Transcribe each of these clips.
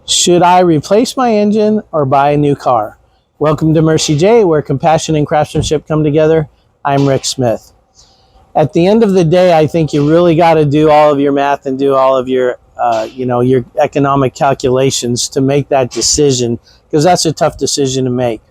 Should I replace my engine or buy a new car? Welcome to Mercie J, where compassion and craftsmanship come together. I'm Rick Smith. At the end of the day, I think you really got to do all of your math and do all of your, your economic calculations to make that decision, because that's a tough decision to make.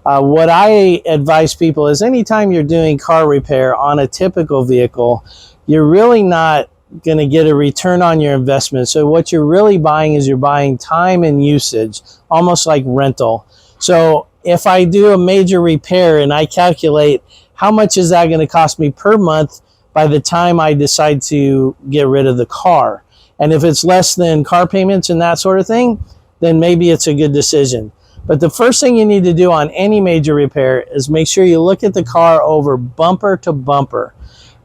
What I advise people is anytime you're doing car repair on a typical vehicle, you're really not going to get a return on your investment. So what you're really buying is you're buying time and usage, almost like rental. So if I do a major repair and I calculate how much is that going to cost me per month by the time I decide to get rid of the car, and if it's less than car payments and that sort of thing, then maybe it's a good decision. But the first thing you need to do on any major repair is make sure you look at the car over bumper to bumper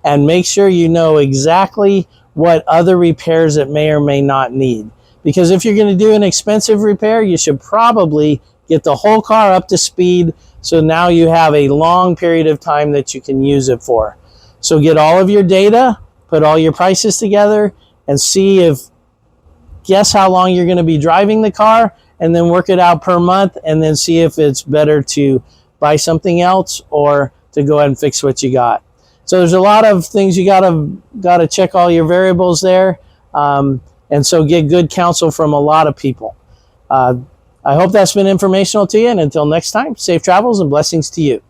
and make sure you know exactly what other repairs it may or may not need. Because if you're going to do an expensive repair, you should probably get the whole car up to speed, so now you have a long period of time that you can use it for. So get all of your data, put all your prices together, and guess how long you're going to be driving the car, and then work it out per month, and then see if it's better to buy something else or to go ahead and fix what you got. So there's a lot of things you gotta check all your variables there, and so get good counsel from a lot of people. I hope that's been informational to you, and until next time, safe travels and blessings to you.